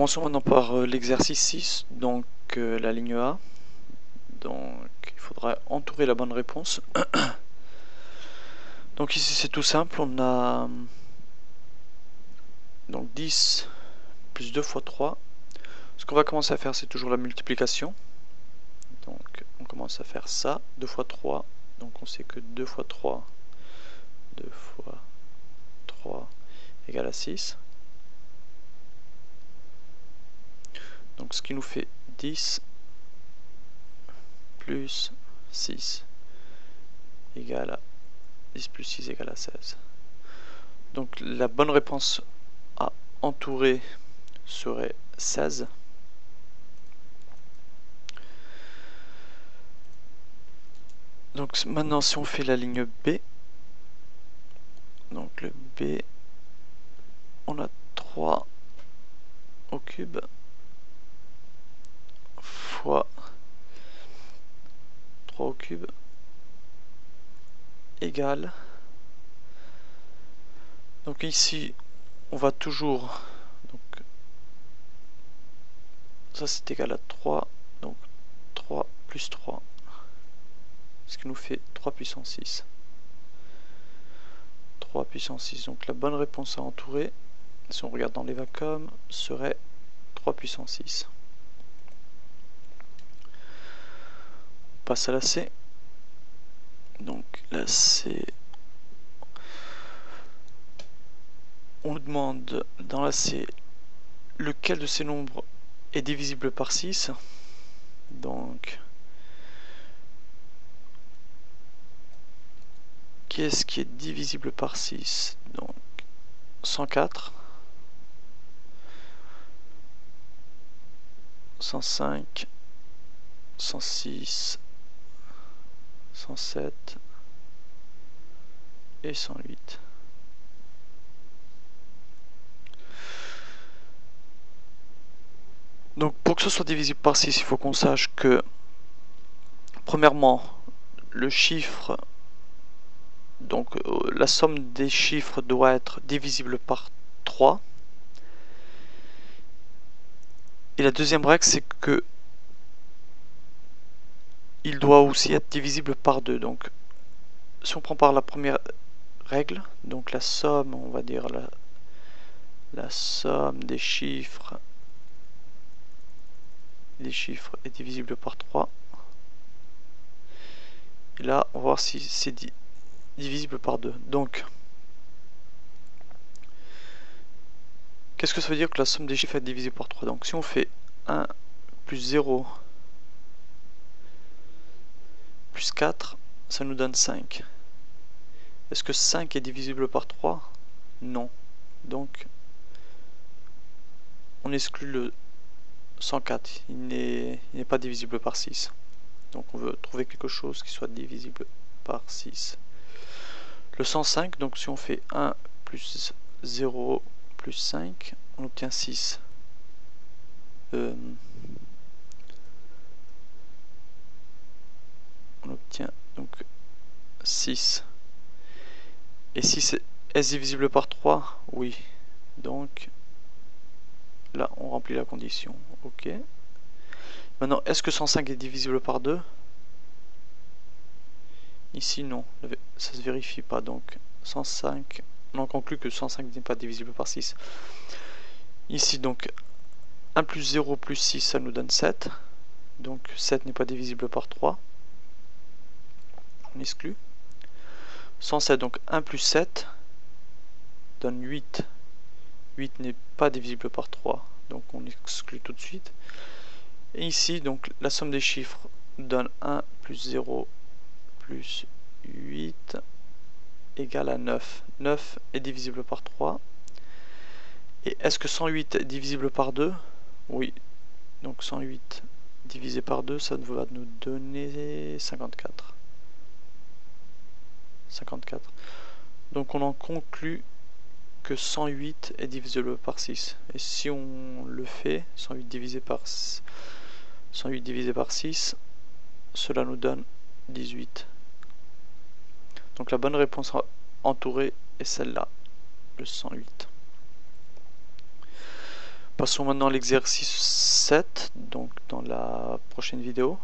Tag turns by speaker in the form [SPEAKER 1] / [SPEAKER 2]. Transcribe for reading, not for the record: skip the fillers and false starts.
[SPEAKER 1] Commençons maintenant par l'exercice 6, donc la ligne A. Donc il faudra entourer la bonne réponse. Donc ici c'est tout simple, on a donc 10 plus 2 fois 3. Ce qu'on va commencer à faire, c'est toujours la multiplication. Donc on commence à faire ça, 2 fois 3. Donc on sait que 2 fois 3, 2 fois 3 égale à 6. Donc ce qui nous fait 10 plus 6 égale à 10 plus 6 égale à 16. Donc la bonne réponse à entourer serait 16. Donc maintenant si on fait la ligne B, donc le B, on a 3 au cube fois 3 au cube égale. Donc ici on va toujours, donc ça c'est égal à 3, donc 3 plus 3, ce qui nous fait 3 puissance 6. 3 puissance 6, donc la bonne réponse à entourer, si on regarde dans les vacuums, serait 3 puissance 6. On passe à la C. Donc la C, on nous demande dans la C lequel de ces nombres est divisible par 6. Donc qu'est-ce qui est divisible par 6? Donc 104, 105, 106, 107 et 108. Donc pour que ce soit divisible par 6, il faut qu'on sache que premièrement le chiffre, donc la somme des chiffres doit être divisible par 3. Et la deuxième règle, c'est que il doit aussi être divisible par 2. Donc si on prend par la première règle, donc la somme, on va dire la somme des chiffres est divisible par 3. Et là, on va voir si c'est divisible par 2. Donc, qu'est-ce que ça veut dire que la somme des chiffres est divisible par 3? Donc, si on fait 1 plus 0 plus 4, ça nous donne 5. Est-ce que 5 est divisible par 3? Non. Donc, on exclut le 104. Il n'est pas divisible par 6. Donc, on veut trouver quelque chose qui soit divisible par 6. Le 105, donc si on fait 1 plus 0 plus 5, on obtient 6. On obtient donc 6. Et 6 est divisible par 3? Oui. Donc là, on remplit la condition. Ok. Maintenant, est-ce que 105 est divisible par 2? Ici, non. Ça se vérifie pas. Donc 105, on en conclut que 105 n'est pas divisible par 6. Ici, donc 1 plus 0 plus 6, ça nous donne 7. Donc 7 n'est pas divisible par 3. On exclut. 107, donc 1 plus 7 donne 8. 8 n'est pas divisible par 3. Donc on exclut tout de suite. Et ici, donc la somme des chiffres donne 1 plus 0 plus 8 égale à 9. 9 est divisible par 3. Et est-ce que 108 est divisible par 2? Oui. Donc 108 divisé par 2, ça va nous donner 54. 54. Donc on en conclut que 108 est divisible par 6. Et si on le fait, 108 divisé par 6, cela nous donne 18. Donc la bonne réponse entourée est celle-là, le 108. Passons maintenant à l'exercice 7, donc dans la prochaine vidéo.